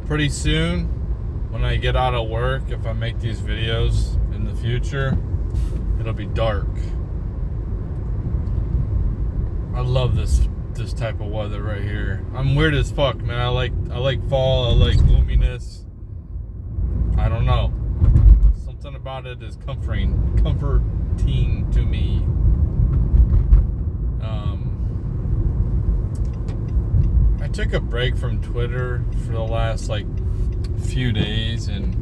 pretty soon, when I get out of work, if I make these videos in the future, it'll be dark. I love this type of weather right here. I'm weird as fuck, man. I like fall. I like gloominess. I don't know. Something about it is comforting to me. I took a break from Twitter for the last few days, and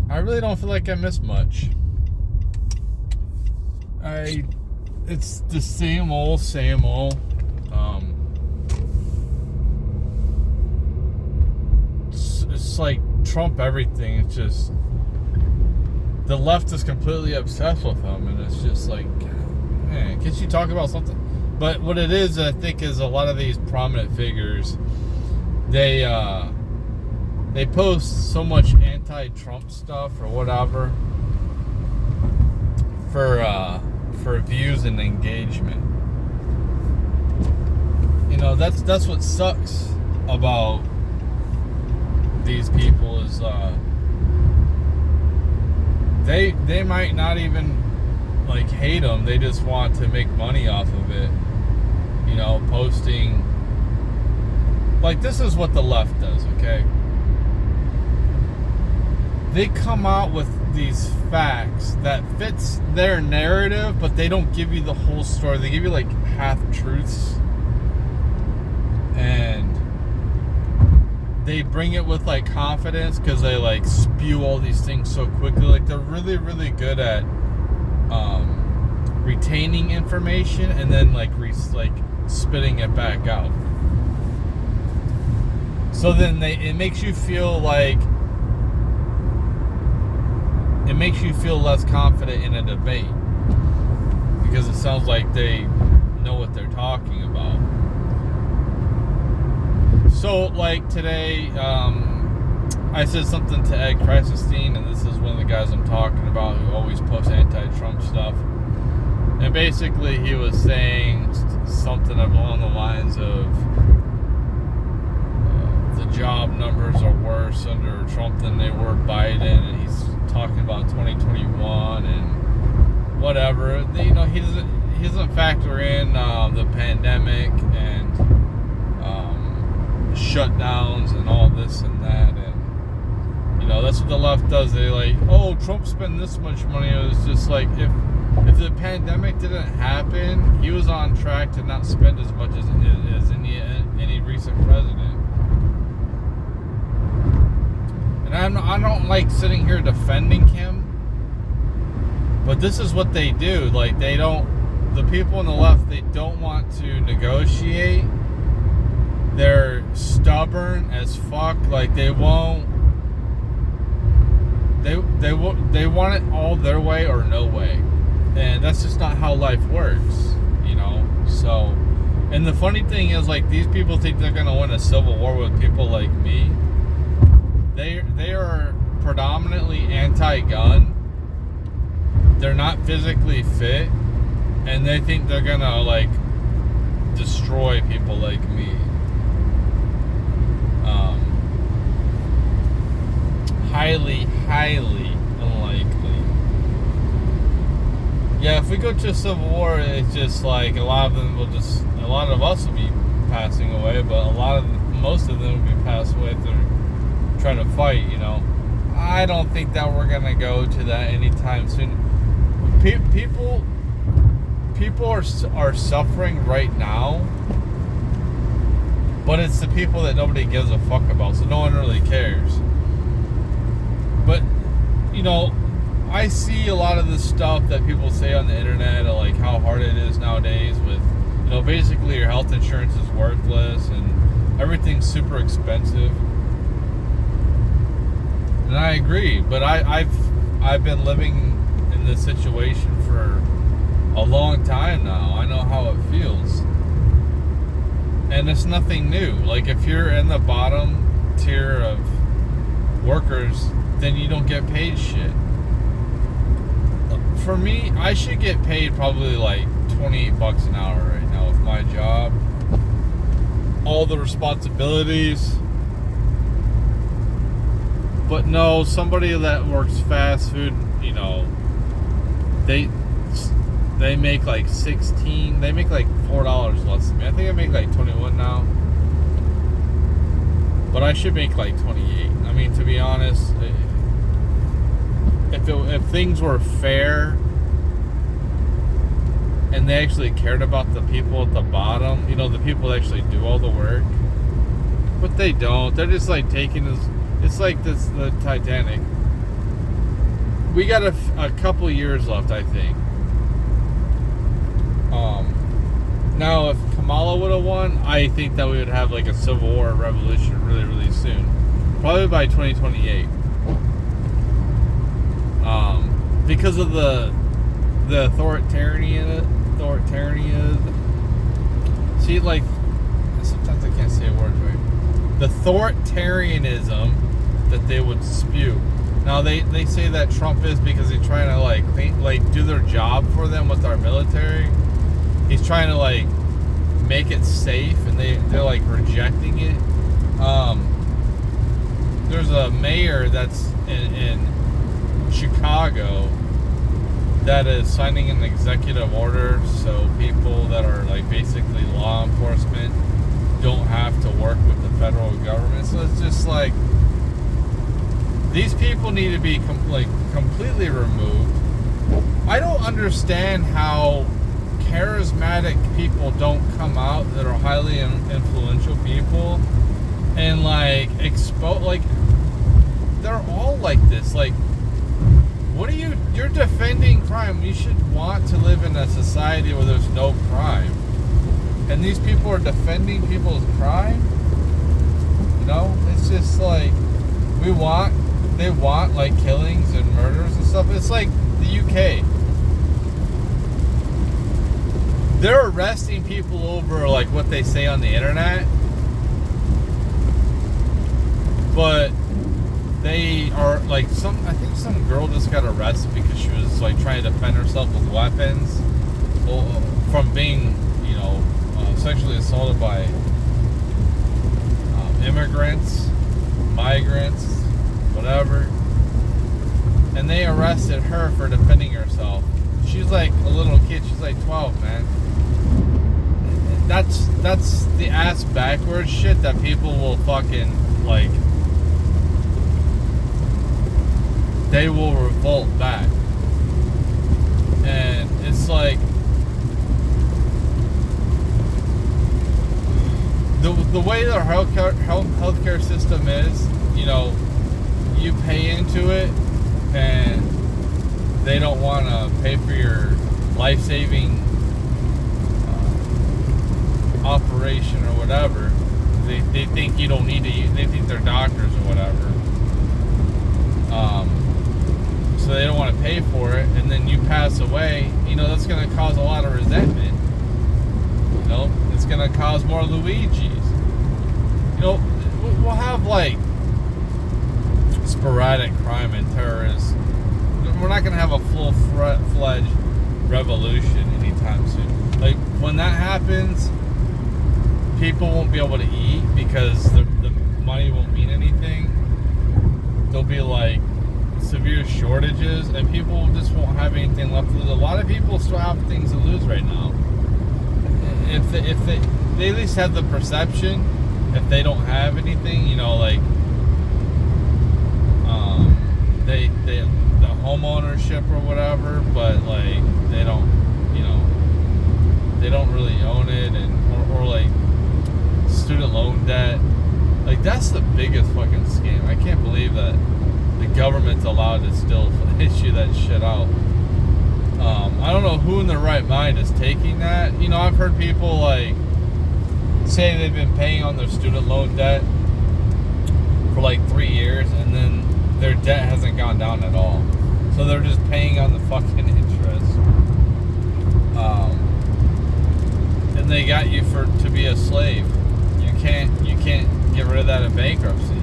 I really don't feel like I missed much. It's the same old. It's like Trump everything. It's just the left is completely obsessed with him, and it's just like, man, can't you talk about something? But what it is, I think, is a lot of these prominent figures, they post so much anti-Trump stuff or whatever for views and engagement. You know, that's what sucks about these people is they might not even hate them. They just want to make money off of it. You know, posting this is what the left does, okay? They come out with these facts that fits their narrative, but they don't give you the whole story. They give you half truths, and they bring it with confidence because they spew all these things so quickly. They're really, really good at retaining information and then spitting it back out. So then it makes you feel less confident in a debate because it sounds like they know what they're talking about. So today, I said something to Ed Kreisestein, and this is one of the guys I'm talking about who always posts anti-Trump stuff. And basically he was saying something along the lines of the job numbers are worse under Trump than they were Biden, and he's talking about 2021 and whatever. You know, he doesn't factor in the pandemic and shutdowns and all this and that, and you know, that's what the left does. They Trump spent this much money. It was just if the pandemic didn't happen, he was on track to not spend as much as any recent president. And I don't like sitting here defending him, but this is what they do. The people on the left, they don't want to negotiate. They're stubborn as fuck. They won't. They want it all their way or no way, and that's just not how life works, you know. So, and the funny thing is, these people think they're gonna win a civil war with people like me. They are predominantly anti-gun. They're not physically fit, and they think they're gonna destroy people like me. Highly unlikely. Yeah, if we go to a civil war, it's just a lot of us will be passing away, but most of them will be passed away if they're trying to fight, you know. I don't think that we're gonna go to that anytime soon. People are suffering right now, but it's the people that nobody gives a fuck about, so no one really cares. But, you know, I see a lot of the stuff that people say on the internet, how hard it is nowadays with, you know, basically your health insurance is worthless and everything's super expensive. And I agree, but I've been living in this situation for a long time now. I know how it feels. And it's nothing new. If you're in the bottom tier of workers, then you don't get paid shit. For me, I should get paid probably $28 an hour right now with my job. All the responsibilities, But no, somebody that works fast food, you know, they make like 16. They make like $4 less than me. I think I make like 21 now. But I should make like 28. I mean, to be honest, if things were fair and they actually cared about the people at the bottom, you know, the people that actually do all the work, but they don't. They're just like taking this. It's like the Titanic. We got a couple years left, I think. Now, if Kamala would have won, I think that we would have like a civil war or revolution really, really soon. Probably by 2028. Because of the authoritarian. See, like, sometimes I can't say a word right. The authoritarianism that they would spew. Now they say that Trump is because he's trying to like do their job for them with our military. He's trying to like make it safe, and they're like rejecting it. There's a mayor that's in Chicago that is signing an executive order so people that are like basically law enforcement don't have to work with the federal government. So it's just like these people need to be completely removed. I don't understand how charismatic people don't come out that are highly influential people and like expose, like they're all like this. Like, what are you're defending crime. You should want to live in a society where there's no crime. And these people are defending people's crime? You know, it's just like they want like killings and murders and stuff. It's like the UK. They're arresting people over like what they say on the internet, but they are like I think some girl just got arrested because she was like trying to defend herself with weapons from being, you know, sexually assaulted by immigrants, migrants, whatever. And they arrested her for defending herself. She's like a little kid. She's like 12, man. That's the ass backwards shit that people will fucking like. They will revolt back, and it's like the way their healthcare system is. You know, you pay into it, and they don't want to pay for your life-saving operation or whatever. They think you don't need to. They think they're doctors or whatever. So they don't want to pay for it, and then you pass away. You know, that's going to cause a lot of resentment. You know, it's going to cause more Luigi's. You know, we'll have like sporadic crime and terrorists. We're not going to have a full-fledged revolution anytime soon. Like, when that happens, people won't be able to eat because the money won't mean anything. There'll be like severe shortages, and people just won't have anything left to lose. A lot of people still have things to lose right now. If they at least have the perception, if they don't have anything, you know, like they the home ownership or whatever, but like they don't, you know, they don't really own it, and or like student loan debt. Like, that's the biggest fucking scam. I can't believe that the government's allowed to still issue that shit out. I don't know who in their right mind is taking that. You know, I've heard people like say they've been paying on their student loan debt for like 3 years, and then their debt hasn't gone down at all. So they're just paying on the fucking interest. And they got you to be a slave. You can't get rid of that in bankruptcy.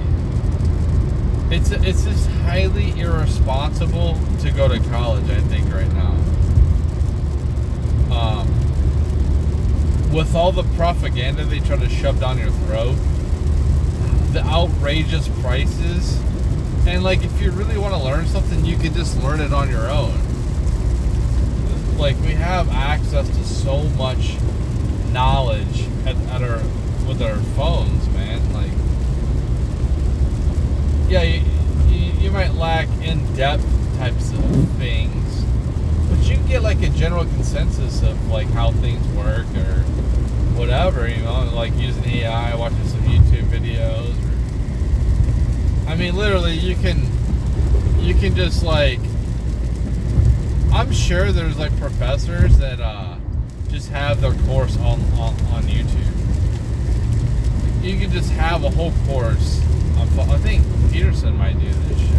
It's just highly irresponsible to go to college, I think, right now. With all the propaganda they try to shove down your throat, the outrageous prices, And like, if you really want to learn something, you can just learn it on your own. Like, we have access to so much knowledge with our phones, man. Like, yeah, you might lack in-depth types of things, but you can get like a general consensus of like how things work or whatever, you know, like using AI, watching some YouTube videos. I mean, literally, you can just like, I'm sure there's like professors that just have their course on YouTube. You can just have a whole course. I think Peterson might do this shit.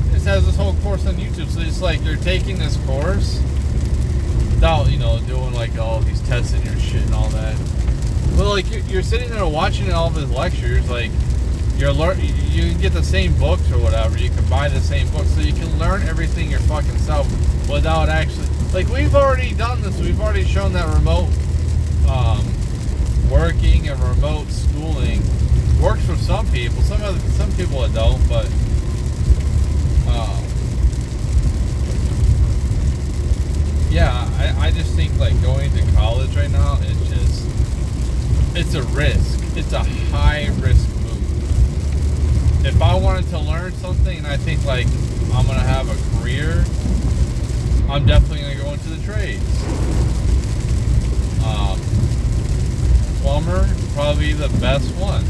He just has this whole course on YouTube. So it's like you're taking this course without, you know, doing like all these tests in your shit and all that. But like you're sitting there watching all of his lectures, like you can get the same books or whatever. You can buy the same books, so you can learn everything your fucking self without actually. Like, we've already done this. We've already shown that remote working and remote schooling works for some people. Some people it don't, but yeah, I just think like going to college right now, it's a risk. It's a high risk move. If I wanted to learn something and I think like I'm gonna have a career, I'm definitely gonna go into the trades. Plumber, probably the best one.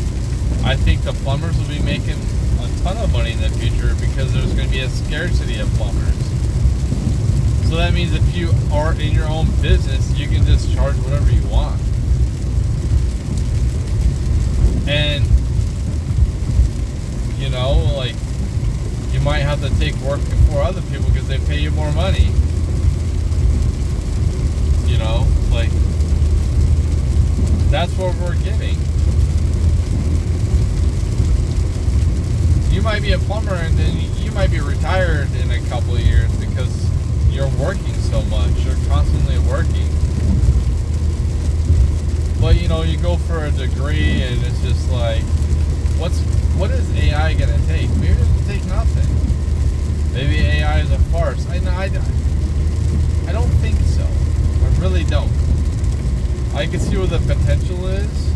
I think the plumbers will be making a ton of money in the future because there's going to be a scarcity of plumbers. So that means if you are in your own business, you can just charge whatever you want. And, you know, like, you might have to take work before other people because they pay you more money. You know, like, that's what we're getting. You might be a plumber and then you might be retired in a couple of years because you're working so much. You're constantly working. But, you know, you go for a degree and it's just like, what is AI going to take? Maybe it's going to take nothing. Maybe AI is a farce. I don't think so. I really don't. I can see where the potential is,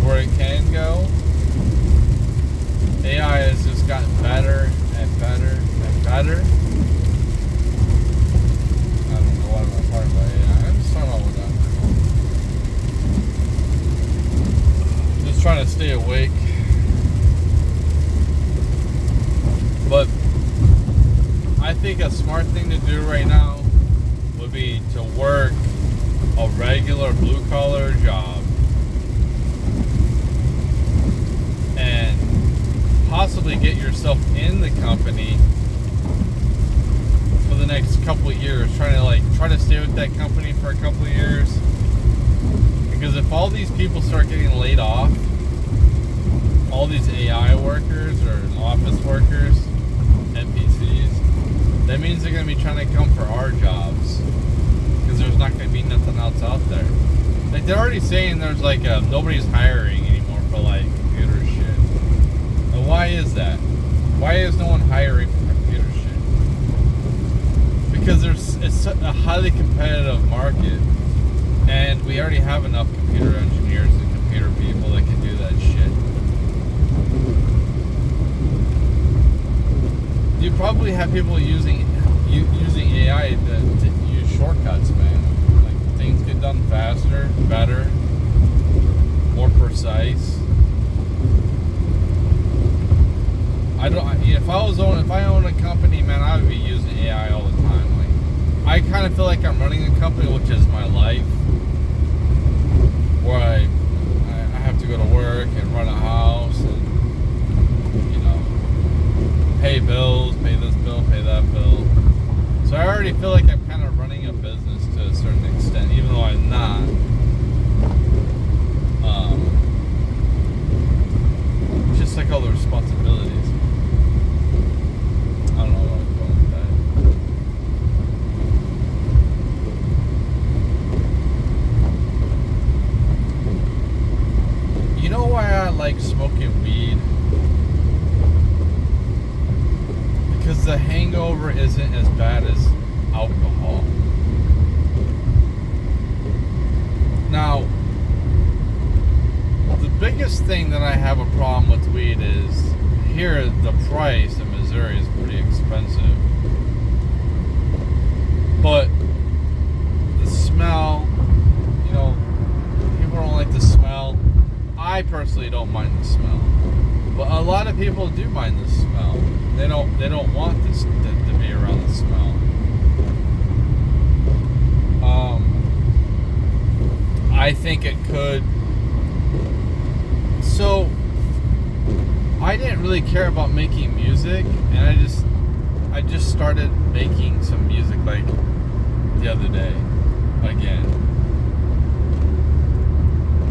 where it can go. AI has just gotten better and better and better. I don't know what I'm talking about AI. I'm just talking about what I'm doing. Just trying to stay awake. But I think a smart thing to do right now would be to work a regular blue-collar job and possibly get yourself in the company for the next couple of years, try to stay with that company for a couple of years. Because if all these people start getting laid off, all these AI workers or office workers, NPCs, that means they're going to be trying to come for our jobs. Because there's not going to be nothing else out there. Like, they're already saying there's like nobody's hiring anymore for like computer shit. And why is that? Why is no one hiring for computer shit? Because it's a highly competitive market, and we already have enough computer engineers and computer people that can do that shit. You probably have people using AI to use shortcuts, man. Like, things get done faster, better, more precise. If I owned a company, man, I would be using AI all the time. Like, I kind of feel like I'm running a company, which is my life, where I have to go to work and run a house and, you know, pay bills, pay this bill, pay that bill. So I already feel like I'm kind of running a business to a certain extent, even though I'm not. Just like all the responsibilities. I don't know what I'm going with that. You know why I like smoking weed? because the hangover isn't as bad as alcohol. Now, the biggest thing that I have a problem with weed is here the price in Missouri is pretty expensive. But the smell, you know, people don't like the smell. I personally don't mind the smell. But a lot of people do mind the smell. They don't want this to be around the smell. I think it could. So I didn't really care about making music, and I just started making some music like the other day again.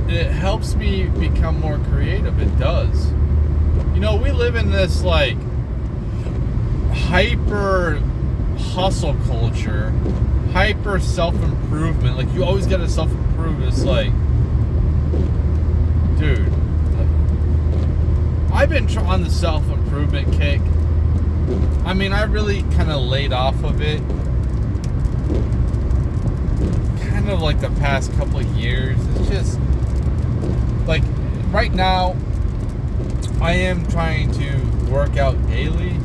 It helps me become more creative. It does. You know, we live in this like hyper hustle culture, hyper self-improvement. Like, you always gotta self-improve. It's like, dude, I've been on the self-improvement kick. I mean, I really kind of laid off of it kind of like the past couple of years. It's just like right now I am trying to work out daily.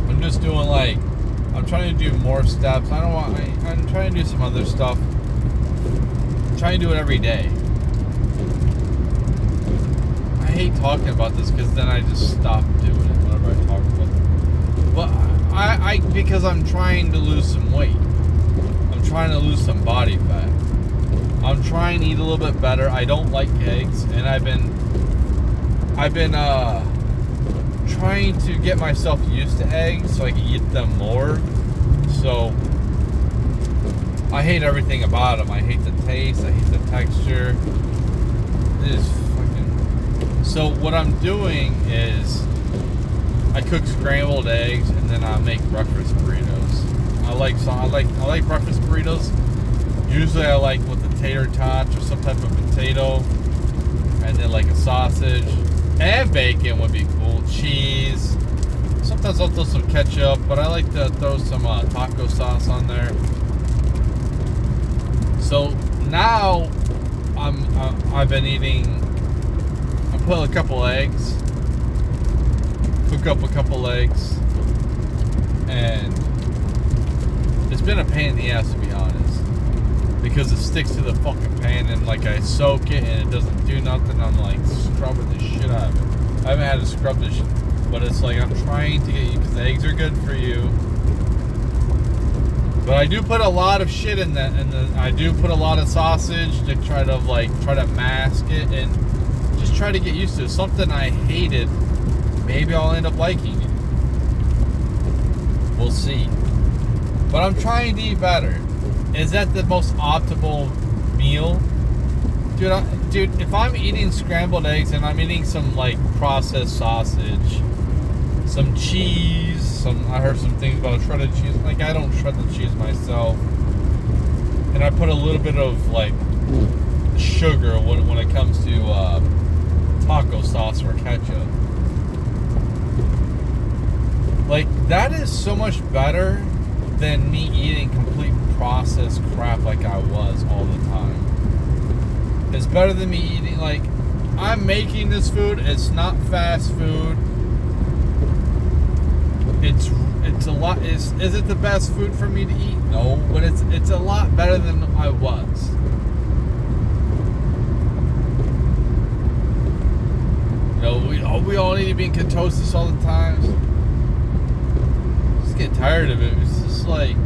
I'm just doing like, I'm trying to do more steps. I'm trying to do some other stuff. I'm trying to do it every day. I hate talking about this because then I just stop doing it whenever I talk about it. But I because I'm trying to lose some weight. I'm trying to lose some body fat. I'm trying to eat a little bit better. I don't like eggs, and I've been trying to get myself used to eggs so I can eat them more. So I hate everything about them. I hate the taste. I hate the texture. It is fucking. So what I'm doing is I cook scrambled eggs and then I make breakfast burritos. I like breakfast burritos. Usually I like with the tater tots or some type of potato, and then like a sausage and bacon would be cool. Cheese. Sometimes I'll throw some ketchup, but I like to throw some taco sauce on there. So now I've been eating. I put a couple eggs, cook up a couple eggs, and it's been a pain in the ass, to be honest, because it sticks to the fucking pan, and like I soak it and it doesn't do nothing. I'm like scrubbing the shit out of it. I haven't had to scrub this shit, but it's like I'm trying to get you, because the eggs are good for you. But I do put a lot of shit in that, and I do put a lot of sausage to try to mask it and just try to get used to it. Something I hated, maybe I'll end up liking it. We'll see. But I'm trying to eat better. Is that the most optimal meal? Dude, if I'm eating scrambled eggs and I'm eating some like processed sausage, some cheese, I heard some things about shredded cheese. Like, I don't shred the cheese myself. And I put a little bit of like sugar when it comes to taco sauce or ketchup. Like, that is so much better than me eating complete processed crap like I was all the time. It's better than me eating, like, I'm making this food. It's not fast food. It's a lot. Is it the best food for me to eat? No, but it's a lot better than I was. You know, we all need to be in ketosis all the time. Just get tired of it. It's just like,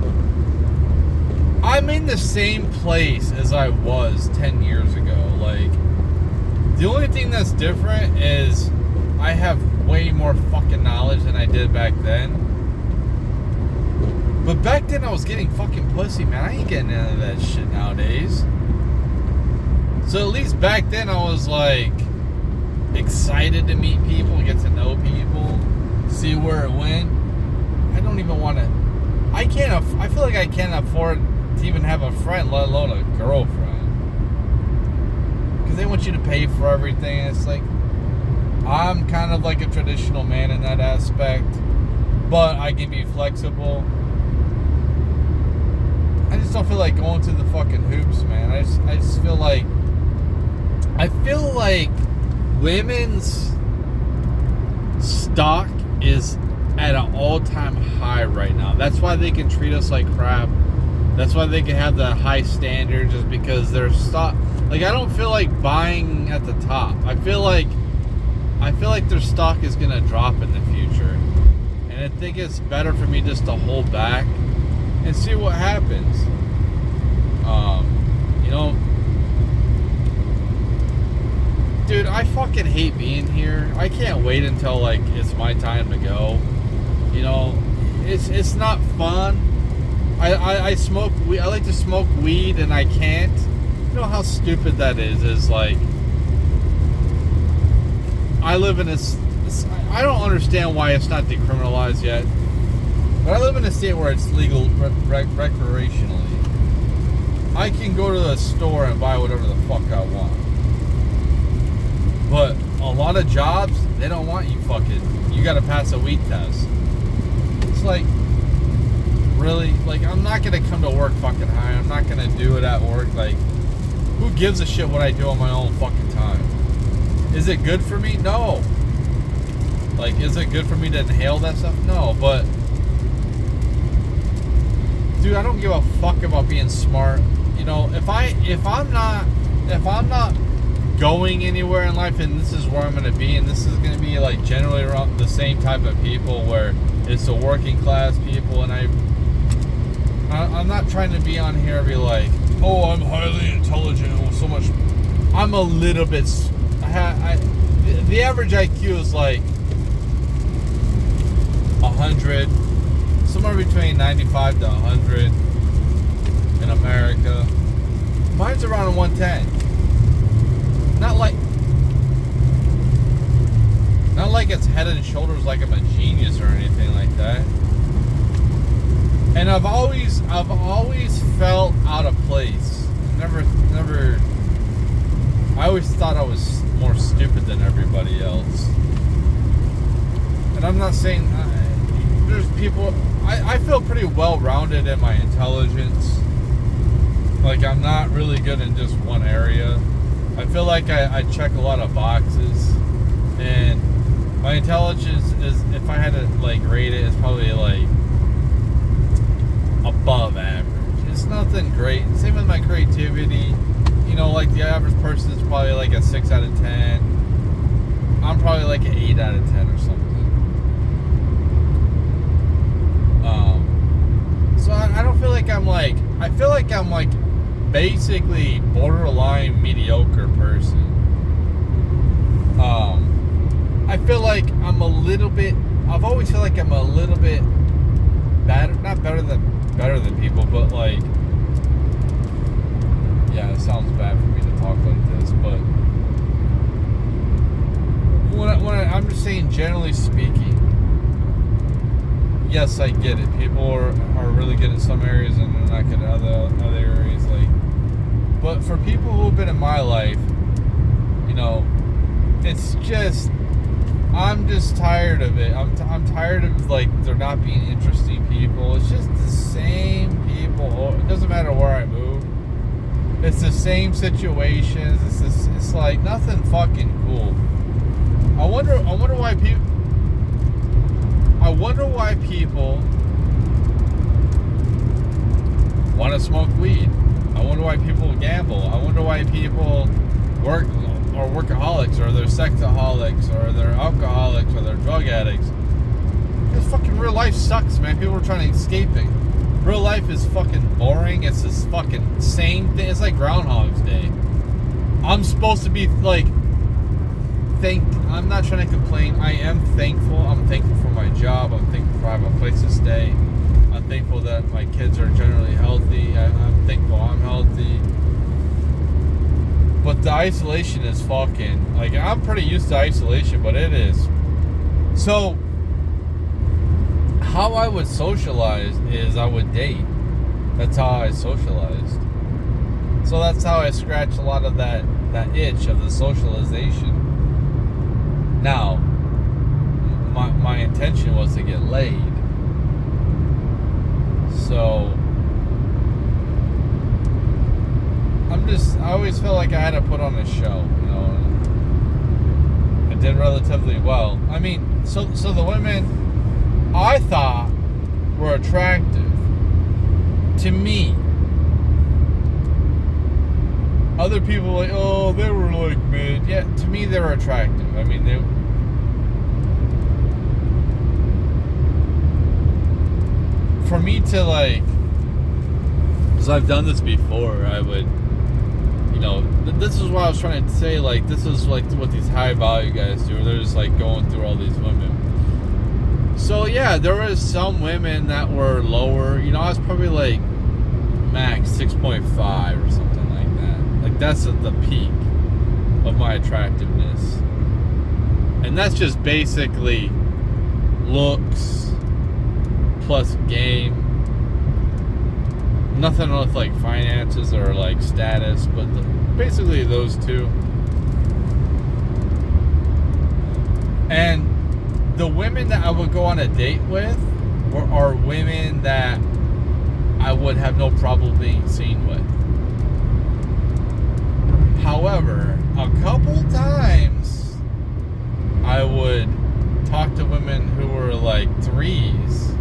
I'm in the same place as I was 10 years ago. Like, the only thing that's different is I have way more fucking knowledge than I did back then. But back then I was getting fucking pussy, man. I ain't getting none of that shit nowadays. So at least back then I was like excited to meet people, get to know people, see where it went. I don't even want to. I feel like I can't afford to even have a friend, let alone a girlfriend, because they want you to pay for everything. It's like, I'm kind of like a traditional man in that aspect, but I can be flexible. I just don't feel like going to the fucking hoops, man. I just feel like women's stock is at an all-time high right now. That's why they can treat us like crap. That's why they can have the high standard, just because their stock. Like, I don't feel like buying at the top. I feel like their stock is gonna drop in the future, and I think it's better for me just to hold back and see what happens. You know, dude, I fucking hate being here. I can't wait until like it's my time to go. You know, it's not fun. I smoke weed. I like to smoke weed, and I can't. You know how stupid that is? Is like, I live in this. I don't understand why it's not decriminalized yet. But I live in a state where it's legal recreationally. I can go to the store and buy whatever the fuck I want. But a lot of jobs, they don't want you fucking. You got to pass a weed test. It's like, really? Like, I'm not going to come to work fucking high. I'm not going to do it at work. Like, who gives a shit what I do on my own fucking time? Is it good for me? No. Like, is it good for me to inhale that stuff? No, but dude, I don't give a fuck about being smart. You know, if I'm not going anywhere in life, and this is where I'm gonna be, and this is gonna be like generally around the same type of people, where it's the working class people, and I'm not trying to be on here and be like, oh, I'm highly intelligent with so much. I'm a little bit. The average IQ is like 100, somewhere between 95 to 100 in America. Mine's around 110. Not like it's head and shoulders like I'm a genius or anything like that. And I've always felt out of place. Never. I always thought I was more stupid than everybody else. And I'm not saying there's people. I feel pretty well-rounded in my intelligence. Like, I'm not really good in just one area. I feel like I check a lot of boxes, and my intelligence is, if I had to like rate it, it's probably like above average. It's nothing great. Same with my creativity. You know, like the average person is probably like a 6 out of 10. I'm probably like an 8 out of 10 or something. So I don't feel like I'm like. I feel like I'm like basically borderline mediocre person. I feel like I'm a little bit. I've always felt like I'm a little bit better, not better than people, but like, yeah, it sounds bad for me to talk like this, but I'm just saying, generally speaking, yes, I get it. People are really good in some areas and they're not good in other areas. Like, but for people who've been in my life, you know, it's just, I'm just tired of it. I'm tired of like there not being interesting people. It's just the same people. It doesn't matter where I move. It's the same situations. It's like nothing fucking cool. I wonder why people want to smoke weed. I wonder why people gamble. I wonder why people work or workaholics, or they're sexaholics, or they're alcoholics, or they're drug addicts. Because fucking real life sucks, man. People are trying to escape it. Real life is fucking boring. It's this fucking same thing. It's like Groundhog's Day. I'm supposed to be like, I'm not trying to complain. I am thankful. I'm thankful for my job. I'm thankful for having a place to stay. I'm thankful that my kids are generally healthy. I'm thankful I'm healthy. But the isolation is fucking, like, I'm pretty used to isolation, but it is. So, how I would socialize is I would date. That's how I socialized. So that's how I scratched a lot of that itch of the socialization. Now, my intention was to get laid. So I always felt like I had to put on a show, you know. And I did relatively well. I mean, so the women I thought were attractive to me. Other people were like, oh, they were like mid. Yeah, to me they were attractive. I mean, for me to like, because I've done this before, I would, you know, this is what I was trying to say, like, this is like what these high value guys do. They're just like going through all these women. So yeah, there was some women that were lower. You know, I was probably like max 6.5 or something like that. Like, that's at the peak of my attractiveness. And that's just basically looks plus game. Nothing with like finances or like status, but basically those two. And the women that I would go on a date with are women that I would have no problem being seen with. However, a couple times I would talk to women who were like threes,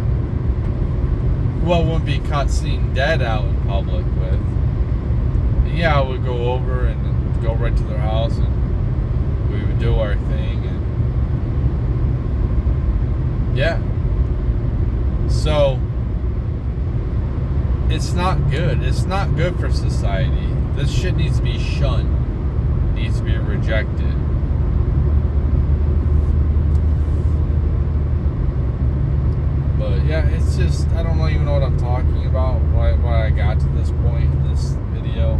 who I wouldn't be caught seen dead out in public with. And yeah, I would go over and then go right to their house and we would do our thing. And yeah. So it's not good. It's not good for society. This shit needs to be shunned. Needs to be rejected. But yeah, it's just, I don't even know what I'm talking about, why I got to this point in this video.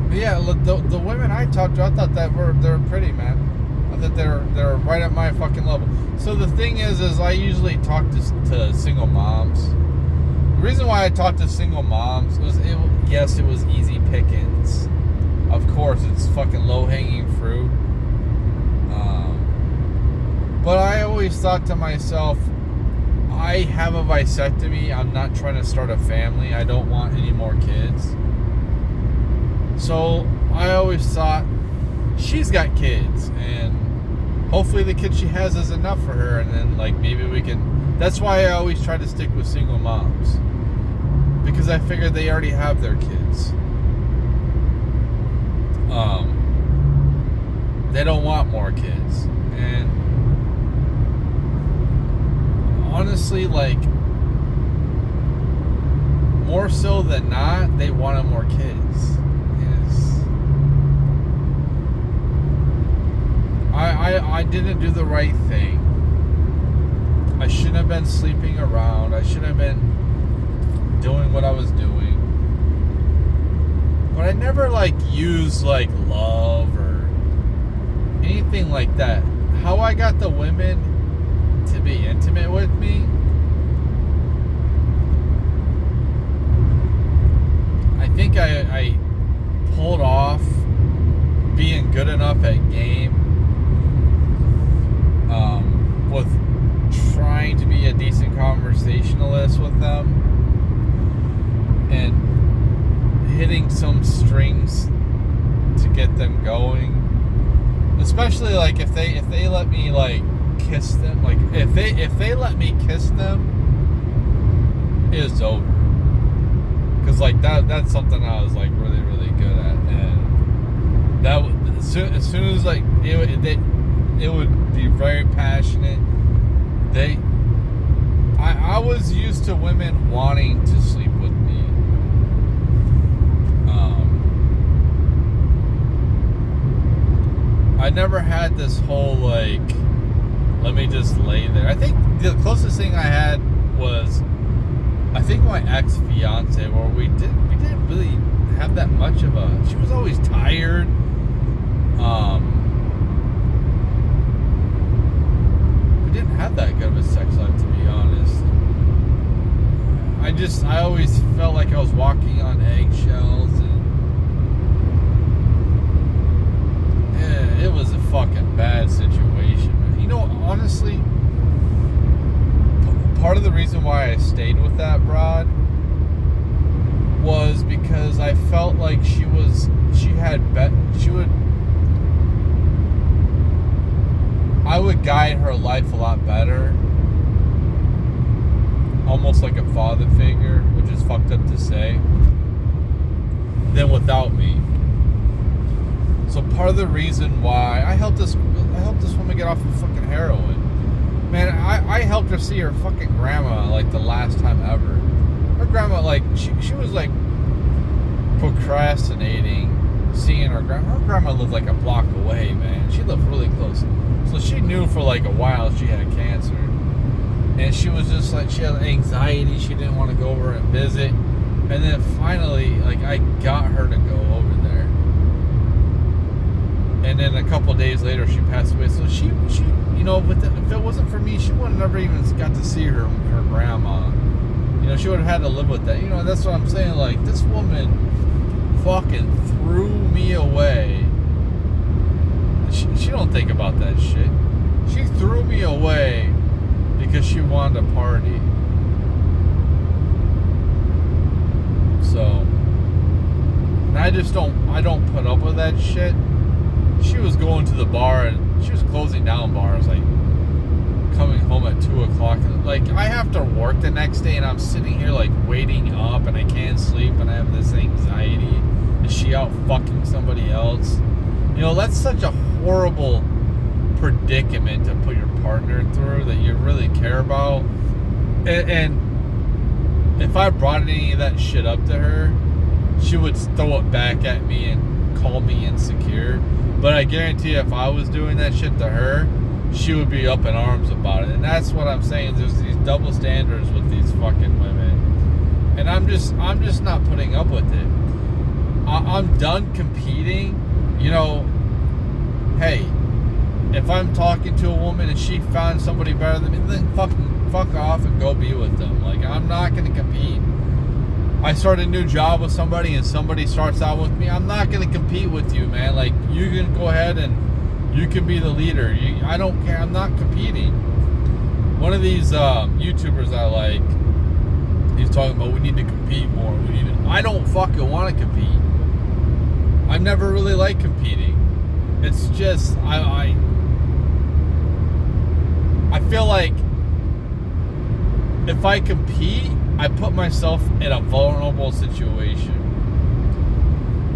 But yeah, the women I talked to, I thought they were pretty, man. I thought they're right at my fucking level. So the thing is I usually talk to single moms. The reason why I talk to single moms was, yes, it was easy pickings. Of course, it's fucking low-hanging fruit. But I always thought to myself, I have a vasectomy. I'm not trying to start a family. I don't want any more kids. So I always thought, she's got kids, and hopefully the kid she has is enough for her, and then like maybe we can. That's why I always try to stick with single moms, because I figured they already have their kids. They don't want more kids, and honestly, like, more so than not, they wanted more kids. I didn't do the right thing. I shouldn't have been sleeping around. I shouldn't have been doing what I was doing. But I never like used like love or anything like that. How I got the women to be intimate with me, I think I pulled off being good enough at game, with trying to be a decent conversationalist with them and hitting some strings to get them going. Especially like if they let me like kiss them, like if they let me kiss them, it's over. Cause like that's something I was like really good at, and that as soon as like it would be very passionate. I was used to women wanting to sleep with me. I never had this whole like, let me just lay there. I think the closest thing I had was, I think my ex-fiance, where we didn't really have that much of a. She was always tired. We didn't have that good of a sex life, to be honest. I always felt like I was walking on eggshells, and yeah, it was a fucking bad situation, man. You know, honestly. I felt like she would, I would guide her life a lot better, almost like a father figure, which is fucked up to say, than without me. So part of the reason why I helped this woman get off of fucking heroin. Man, I helped her see her fucking grandma like the last time ever. Her grandma, like, she was like procrastinating seeing her grandma. Her grandma lived like a block away, man. She lived really close. So she knew for like a while she had cancer. And she was just like, she had anxiety. She didn't want to go over and visit. And then finally, like, I got her to go over there. And then a couple of days later, she passed away. So she you know, if it wasn't for me, she would have never even got to see her grandma. You know, she would have had to live with that. You know, that's what I'm saying. Like, this woman fucking threw me away. She don't think about that shit. She threw me away because she wanted to party. So, and I don't put up with that shit. She was going to the bar and she was closing down bars, like coming home at 2 o'clock. Like, I have to work the next day and I'm sitting here like waiting up and I can't sleep and I have this anxiety. Is she out fucking somebody else? You know, that's such a horrible predicament to put your partner through that you really care about. And if I brought any of that shit up to her, she would throw it back at me and call me insecure. But I guarantee you, if I was doing that shit to her, she would be up in arms about it. And that's what I'm saying. There's these double standards with these fucking women. And I'm just not putting up with it. I'm done competing. You know, hey, if I'm talking to a woman and she found somebody better than me, then fuck off and go be with them. Like, I'm not going to compete. I start a new job with somebody and somebody starts out with me, I'm not going to compete with you, man. Like, you can go ahead and you can be the leader. I don't care. I'm not competing. One of these YouTubers I like, he's talking about we need to compete more. I don't fucking want to compete. I've never really liked competing. It's just, I feel like if I compete, I put myself in a vulnerable situation.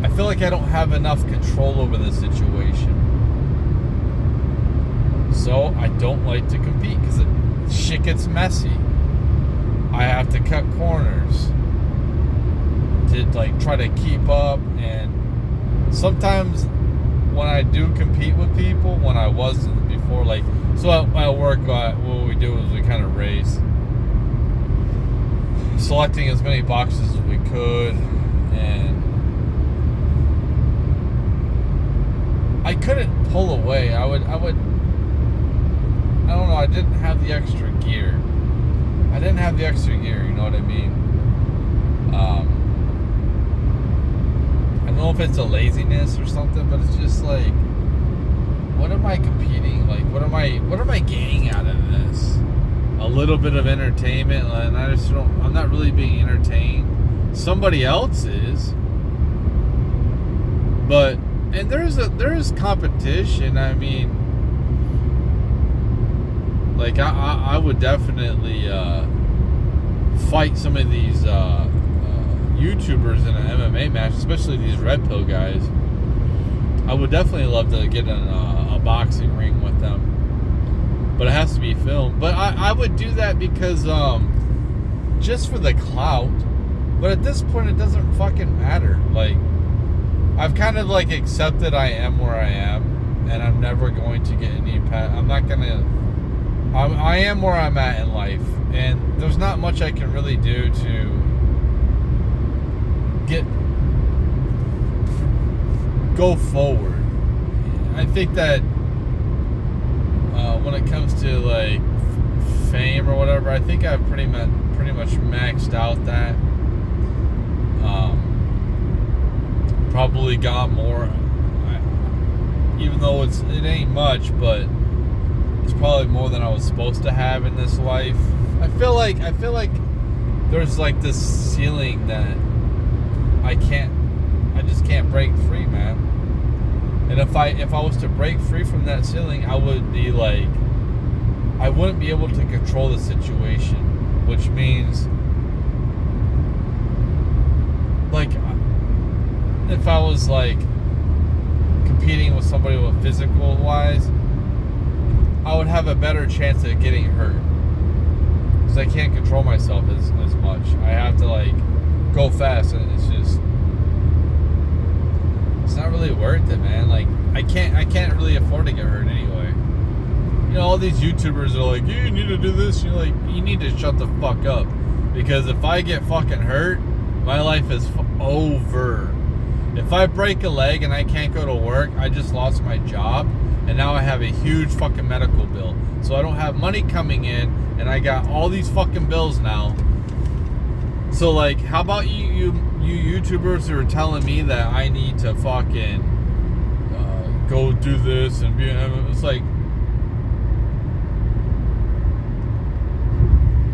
I feel like I don't have enough control over the situation. So I don't like to compete because shit gets messy. I have to cut corners to like try to keep up, and sometimes when I do compete with people, when I wasn't before, like, so at work, what we do is we kind of race, selecting as many boxes as we could, and I couldn't pull away. I don't know, I didn't have the extra gear. You know what I mean? I don't know if it's a laziness or something, but it's just like, what am I competing? Like, what am I gaining out of this? A little bit of entertainment, and I'm not really being entertained. Somebody else is. But, and there's competition. I mean, like, I would definitely fight some of these YouTubers in an MMA match, especially these red pill guys. I would definitely love to get in a boxing ring with them, but it has to be filmed. But I would do that because just for the clout. But at this point, it doesn't fucking matter. Like, I've kind of like accepted I am where I am, and I'm never going to get any I'm not gonna. I am where I'm at in life, and there's not much I can really do to go forward. I think that when it comes to like fame or whatever, I think I've pretty much maxed out that. Probably got more, even though it ain't much, but it's probably more than I was supposed to have in this life. I feel like there's like this ceiling that I can't I just can't break free, man. And if I was to break free from that ceiling, I would be like, I wouldn't be able to control the situation, which means, like, if I was like competing with somebody with physical wise, I would have a better chance of getting hurt because I can't control myself as much. I have to like go fast, and it's not really worth it, man. Like I can't really afford to get hurt anyway. You know, all these YouTubers are like, you need to do this. You're like, you need to shut the fuck up, because if I get fucking hurt, my life is over. If I break a leg and I can't go to work, I just lost my job, and now I have a huge fucking medical bill. So I don't have money coming in, and I got all these fucking bills now. So like, how about you YouTubers who are telling me that I need to fucking go do this and be? It's like,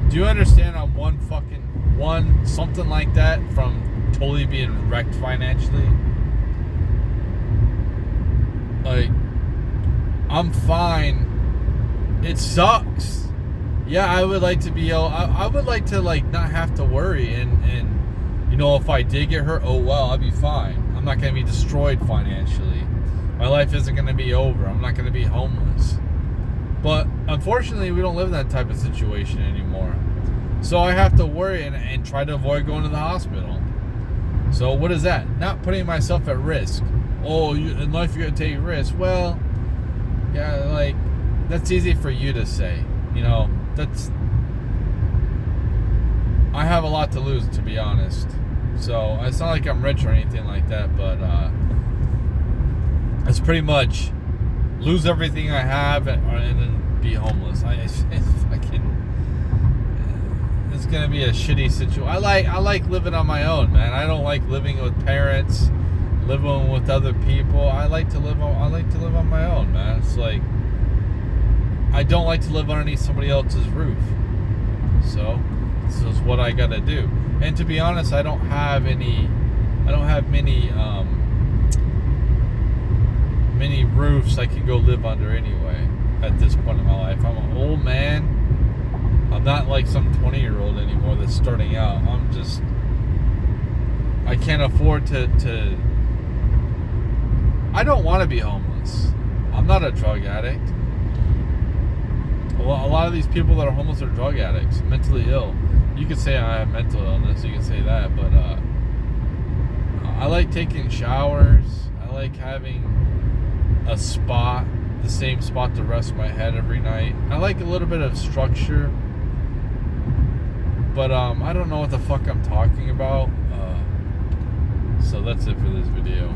do you understand? I'm one something like that from totally being wrecked financially. Like, I'm fine. It sucks. Yeah, I would like to be able, I would like to like not have to worry, and you know, if I did get hurt, oh well, I'll be fine. I'm not going to be destroyed financially. My life isn't going to be over. I'm not going to be homeless. But unfortunately, we don't live in that type of situation anymore. So I have to worry and try to avoid going to the hospital. So what is that? Not putting myself at risk. Oh, in life you're going to take risks. Well, yeah, like, that's easy for you to say. You know, I have a lot to lose, to be honest. So it's not like I'm rich or anything like that, but it's pretty much lose everything I have and then be homeless. It's gonna be a shitty situation. I like living on my own, man. I don't like living with parents, living with other people. I like to live on my own, man. It's like, I don't like to live underneath somebody else's roof. So this is what I gotta do. And to be honest, I don't have many roofs I can go live under anyway at this point in my life. I'm an old man. I'm not like some 20-year-old anymore that's starting out. I can't afford to I don't want to be homeless. I'm not a drug addict. A lot of these people that are homeless are drug addicts, mentally ill. You could say I have mental illness, you can say that, but I like taking showers. I like having a spot, the same spot to rest my head every night. I like a little bit of structure, but I don't know what the fuck I'm talking about. So that's it for this video.